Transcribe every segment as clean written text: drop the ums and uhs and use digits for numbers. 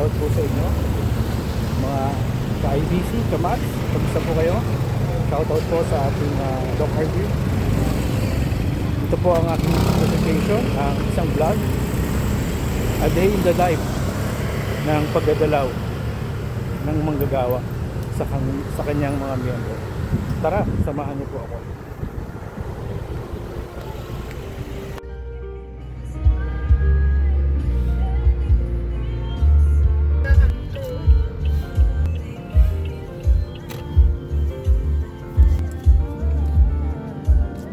shoutout po sa inyo. Mga ka-IBC, ka-MATS, kamusta po kayo? Shoutout po sa ating Doc Harvey. Ito po ang aking presentation, ang isang vlog. A day in the life ng pagdadalaw ng manggagawa sa kanyang mga miyembro. Tara, samahan niyo po ako.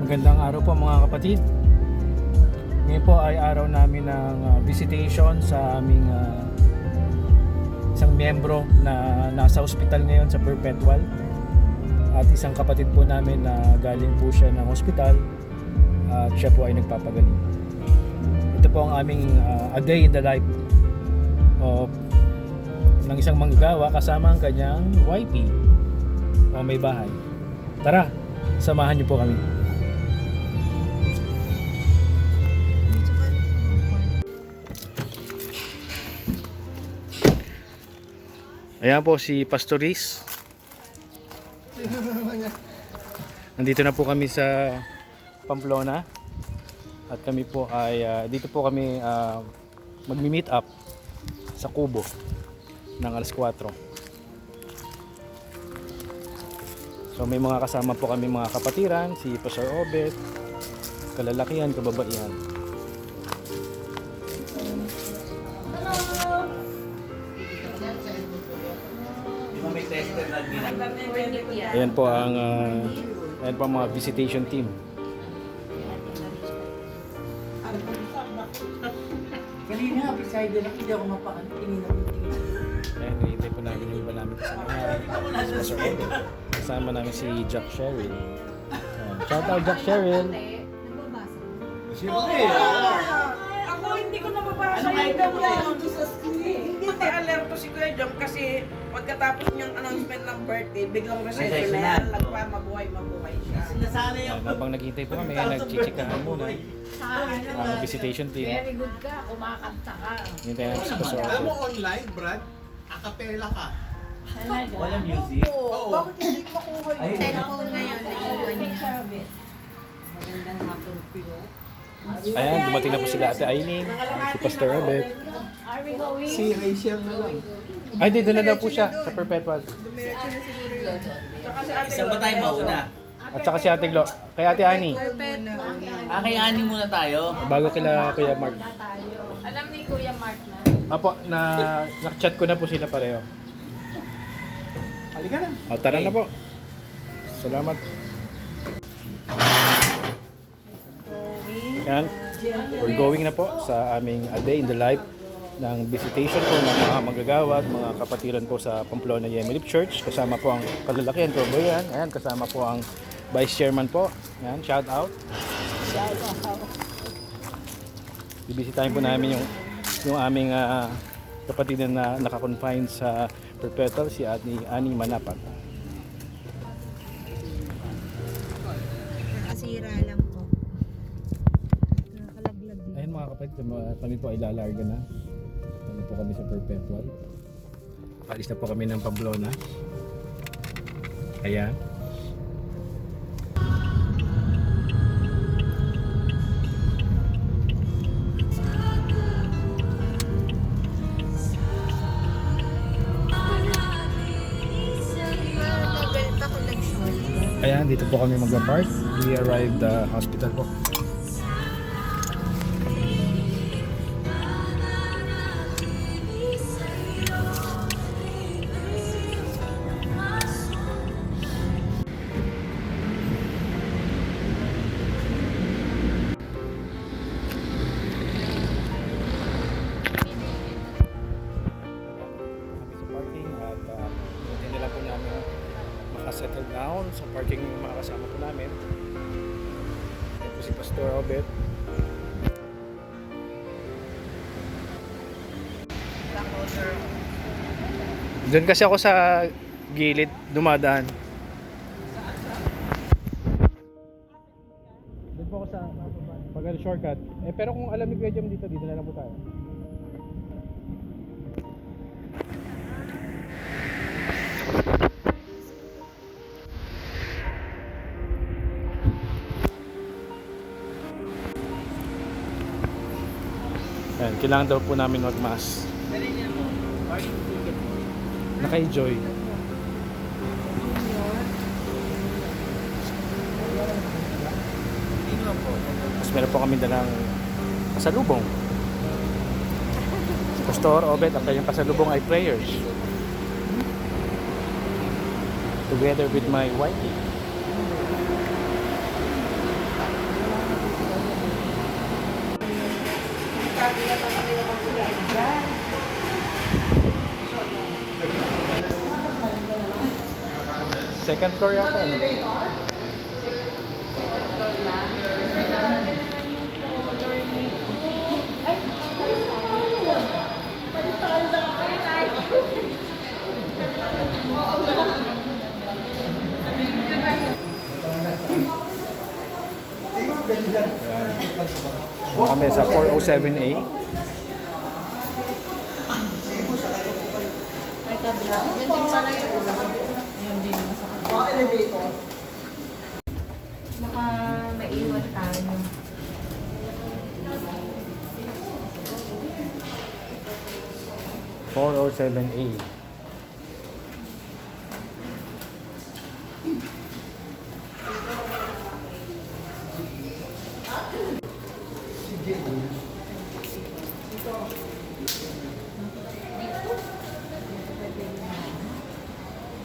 Magandang araw po mga kapatid. Ngayon po ay araw namin ng visitation sa aming isang miyembro na nasa ospital ngayon sa Perpetual. At isang kapatid po namin na galing po siya ng ospital at siya po ay nagpapagaling. Ito po ang aming a day in the life of ng isang manggagawa kasama ang kanyang wifey o may bahay. Tara, samahan niyo po kami. Ayan po si Pastoris. Nandito na po kami sa Pamplona. At kami po ay dito po kami magmi-meet up sa Kubo ng alas 4. So may mga kasama po kami mga kapatiran, si Pastor Obet, kalalakihan, kababaihan. Ayan po ang ayan po ang mga visitation team. Kanina, beside lang, hindi ako mapakantingin ako. Ayan, hinihintay po namin yung iba namin kasama. Si Pastor Obet. Kasama namin si Jack Cheryl. Shout out Jack Cheryl. Siyempre! Ako hindi ko nababasa yung ganyan. Hindi alerto si Kuya Jom kasi pagkatapos niyang announcement ng birthday, biglang recession na yan. Mabuhay siya. Sinasanay Ayan, ako. habang naghihintay po kami, nagchichikahan muna. Ang visitation team. Very good ka, kumakanta ka. Hintay namin si Pastor Alam mo Obet. online, Brad? Acapella ka. Talaga. Walang music. Oo. Bakit hindi ko makuha yun? Telephone ngayon, naiwan niya. Magandang hapon po. Ayan, dumating na po sila Ate Aileen, si Pastor Obet. Are we going? Si Rachel na lang. Ay, dito na daw po siya sa Perpetual. Isa ba tayo mauna? At saka si Ate Glo. Kay Ate Annie. Kay Ani muna tayo. Bago kila Kuya Mark. Alam ni Kuya Mark na. Apo, na-chat ko na po sila pareho. Halika na. O, tara na po. Salamat. Yan. We're going na po sa aming a day in the life ng visitation po ng mga manggagawa at mga kapatiran po sa Pamplona Yemelip Church. Kasama po ang kalalakihan ko. Ayan, ayan, kasama po ang Vice Chairman po. Yan, shout out. Bibisitahin po namin yung aming kapatid na nakakonfine sa Perpetual, si Annie Manapat. Nakasira lang po. Nakakalaglag din. Ayun mga kapatid, kami po ay lalarga na. Kami po kami sa Perpetual. Paalis na po kami ng Pamplona. Ayan. Nabelt ako nag-short. Ayan, dito po kami mag-park. We arrived hospital po. Kami sa parking at hindi nila po namin makasettle down sa parking yung mga kasama po namin. Ito po si Pastor Obet. Doon kasi ako sa gilid dumadaan. Doon po ako sa pag shortcut. Pero kung alam ni Kuya Jam dito na lang po tayo. Kailangan daw po namin mag-mass. Naka-enjoy. Tapos meron po kami dalang kasalubong. Si Pastor Obet, ang kanyang kasalubong ay prayers. Together with my wife. Second floor yata. Ano? Ayan. Kami sa 407A. Baka maiwan tayo. Four or 7A.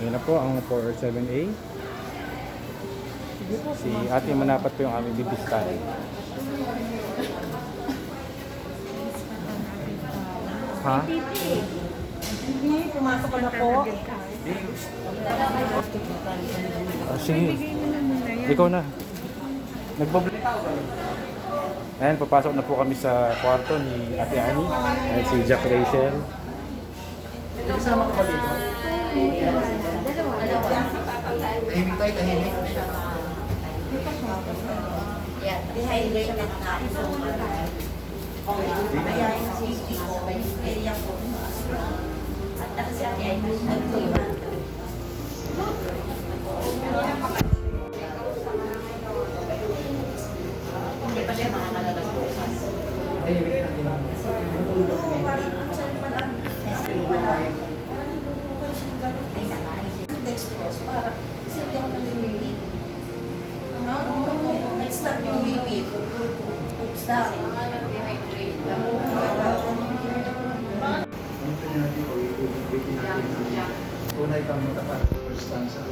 Yan na po ang 4 or 7A. Si Ate Manapat po yung aming bibistahin. Ha? Hindi, pumasok ka na po. Sige. Ikaw na. Ayan, papasok na po kami sa kwarto ni Ate Annie. Ayan si Jack Rachel. Tahimik tayo, tahimik. Unay kang matapat. First stanza.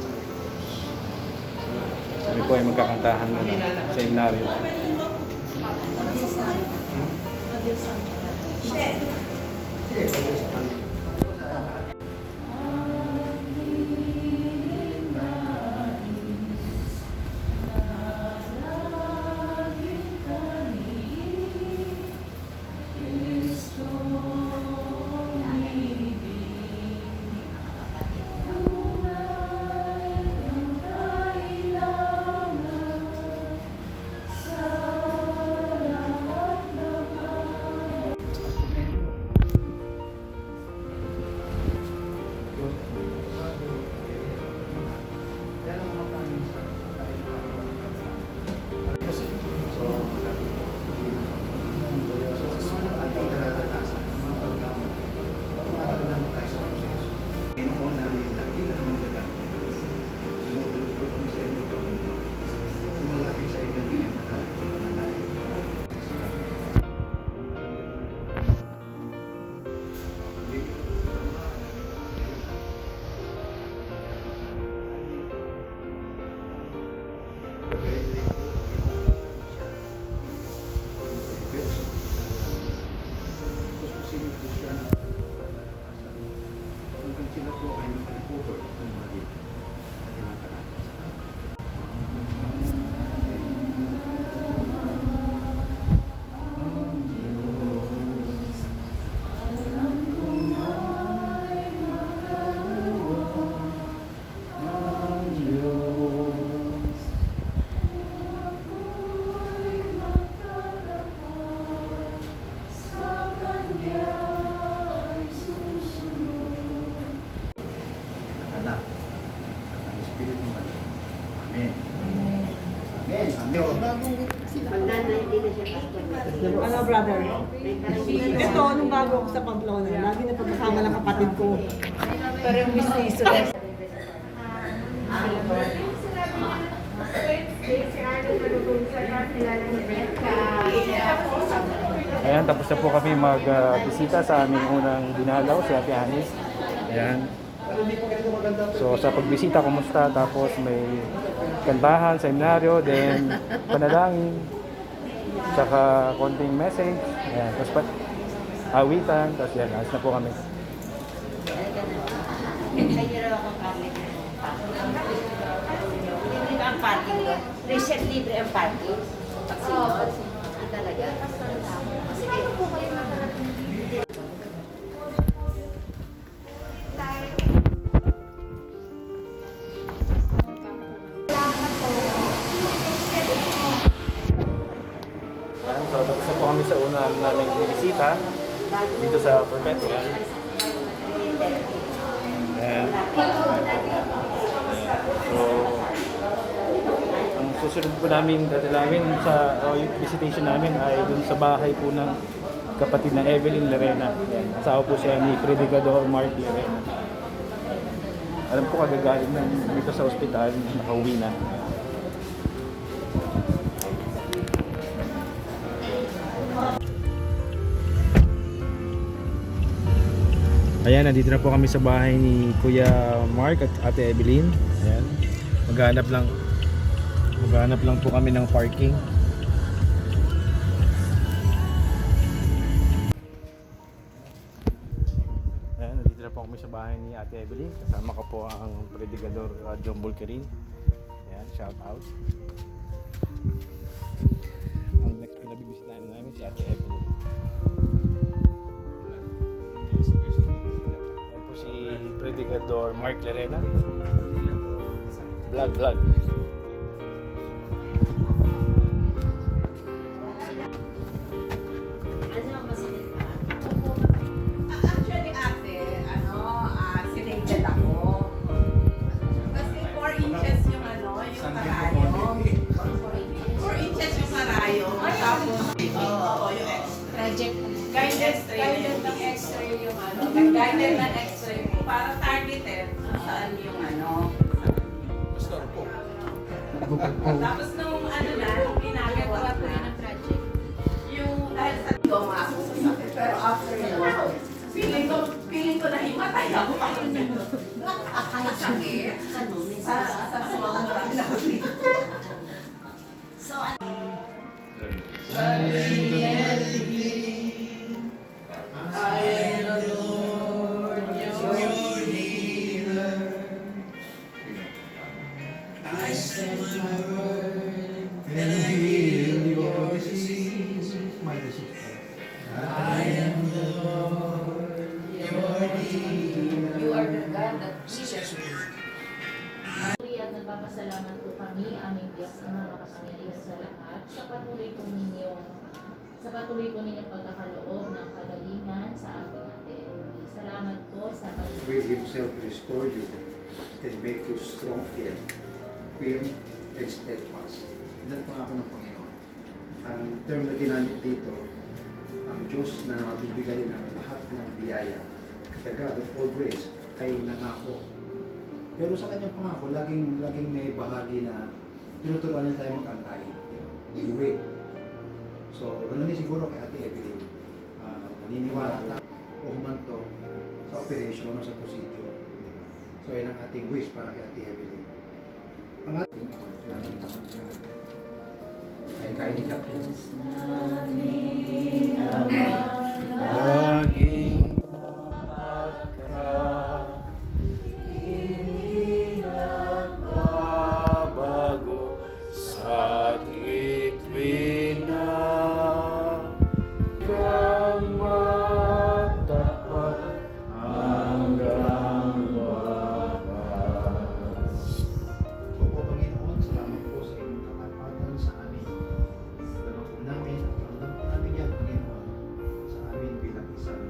Kami po ay magkakantahan muna sa seminaryo. Amen. Amen. Amen. Ano, brother? Ito, nung bago ako sa Pamplona, lagi na pagkasama ng kapatid ko. Pero yung mistiso. Ayan, tapos na po kami mag-bisita sa aming unang dinalaw, si Ate Hanis. Ayan. So sa pagbisita, kumusta? Tapos may kantahan, seminaryo, then panalangin, tsaka konting message. Ayan, tapos awitan, tapos yan, alas na po kami. Kaya raw akong parking. Libre ba ang parking doon? Reset libre ang parking? Oo. Talaga? Kasi kayo po kayo nakarating dito. Ayan, so tapos na po kami sa unang naming bisita dito sa Perpetua. Ayan. So, ang susunod po namin dadalawin sa yung visitation namin ay dun sa bahay po ng kapatid na Evelyn Lerena. Ayan. Asawa po siya ni Predicador Mark Lerena. Alam po kagagaling na dito sa ospital, nakauwi na. Ayan, nandito na po kami sa bahay ni Kuya Mark at Ate Evelyn. Ayan. Maghanap lang po kami ng parking. Ayan, nandito na po kami sa bahay ni Ate Evelyn. Kasama ko po ang Predicador John Bulkerin. Ayan, shout out. Ang next pinabibisitahin namin si Ate Evelyn. Ayan po si Predicador Mark Lerena. Vlog. Actually, ate, sinated ako. Kasi 4 inches yung karayo. 4 inches yung karayo. Tapos, oo, yung extra. Project. Guided ng x-ray yung guided ng x-ray mo. Para targeted saan yung Tapos nung nung ginagawa na yung dahil sa goma ako sa sakit. Pero after yun, feeling ko na himatay ako. Akala sakit. Sa small na So, At nagpapasalamat po kami, aming Diyos na makapamilya sa lahat, sa patuloy po ninyong pagkakaloob ng kagalingan sa ating atin. Salamat po sa Will Himself restore you and make you strong again, firm and steadfast. Ilan pa ako ng Panginoon. Ang term na ginamit dito, ang Diyos na magbibigay ng lahat ng biyaya, the God of all grace, ay nangako. Pero sa kanyang pangako, laging may bahagi na tinuturuan niya tayo mag-antay. You wait. So, ganun din siguro kay Ate Evelyn. Naniniwala tayo o humanto sa operation o sa procedure. So, yan ang ating wish para kay Ate Evelyn. Ang ating ay kainin ka. Laging bago sa tuwing na kang matapat hanggang wakas. Opo, Panginoon, salamat po sa inyong katapatan sa amin. Salamat po namin at ramdam po namin yan, Panginoon, sa amin bilang isang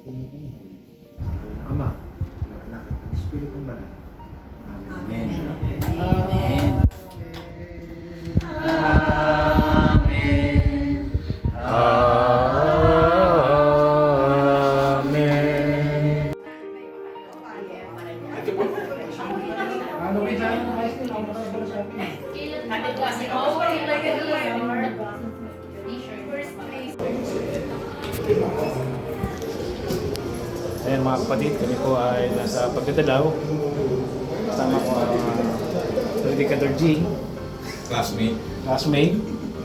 Ama, Anak, Espiritu Banal. Amen. Amen. Amen. Ayan mga kapatid, kami po ay nasa pagdadalaw. Kasama ko ang Predicador G, Classmate. classmate.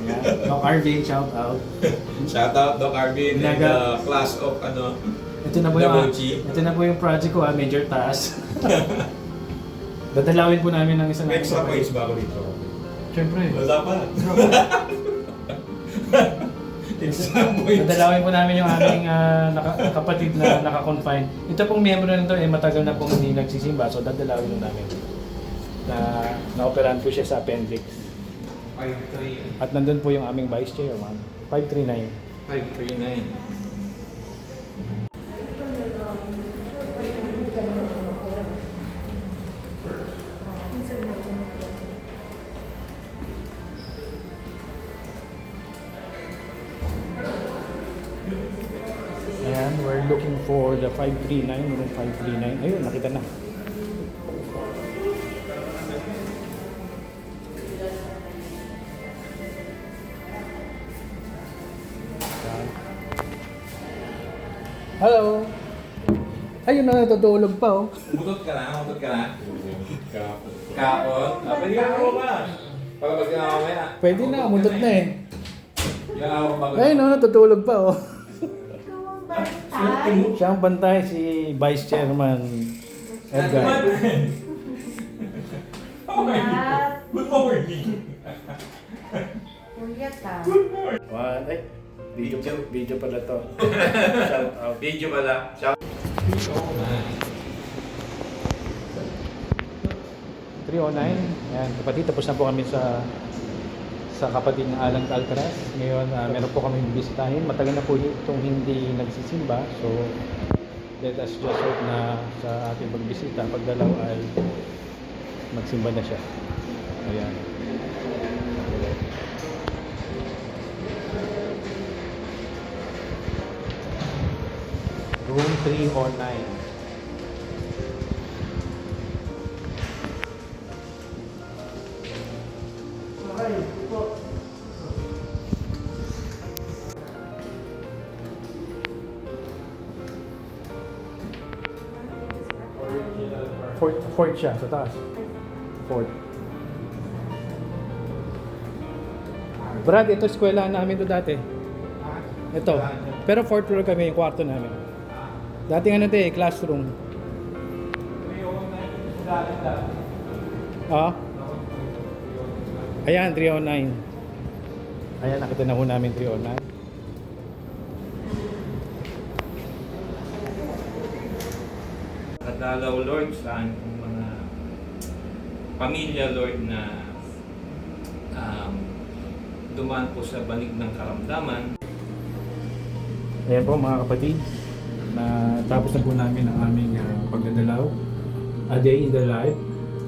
Ayan. Doc Arvin, shout out. Shout out Doc Arvin and Naga- the class of Ito na po yung, Double G. ito na po yung project ko, major task. Dadalawin po namin ng isang May extra points ba ako dito? Siyempre. Wala pa. Extra points. Dadalawin po namin yung aming kapatid na naka-confine. Ito pong miyembro nito matagal na pong hindi nagsisimba, so dadalawin po namin. Na-operahan po siya sa appendix. 539. At nandun po yung aming vice chairman, 539. 539. Ayan, we're looking for the 539, room 539. Ayun, nakita na. Ayan. Hello! Ayun na, natutulog pa oh. Umutot ka na? Umutot ka na? Kapot? Pwede ka ako ba? Pagkabas ka na mamaya. Pwede na, umutot na eh. Yung ako pag... Ayun na, natutulog pa oh. Siya ang bantay, si Vice Chairman Edgar. Good morning! One, ay, video pala to. Shout out. Video pala. Shout 309. Ayan, kapatid, tapos na po kami sa kapatid ng Alan Alcaraz. Ngayon, meron po kami bisitahin. Matagal na po itong hindi nagsisimba. So, let us just hope na sa ating pagbisita, pagdalaw ay magsimba na siya. Ayan. Room 309. Fourth siya, sa taas. Fourth. Brad, ito eskwelahan namin to dati. Ito. Pero fourth floor kami, yung kwarto namin. Dating ano ito eh, classroom. Ah? Ayan, 309. Ayan, nakita na ho namin 309. Nadalaw, Lord, sa aming mga pamilya, Lord, na dumaan po sa banig ng karamdaman. Ayan po mga kapatid, na tapos na po namin ang aming pagdadalaw. A day in the life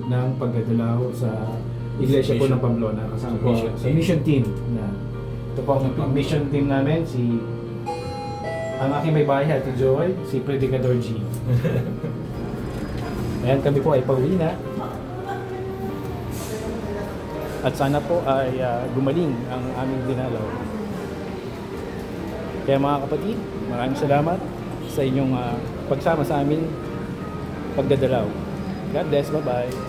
ng pagdadalaw sa iglesia po ng Pamplona. Kasama po sa mission team. Ito po ang mission team namin, ang aking may bahay, Ate Joy, si Predicador G. Ayan, kami po ay pauwi na. At sana po ay gumaling ang aming dinalaw. Kaya mga kapatid, maraming salamat sa inyong pagsama sa aming pagdadalaw. God bless, bye-bye.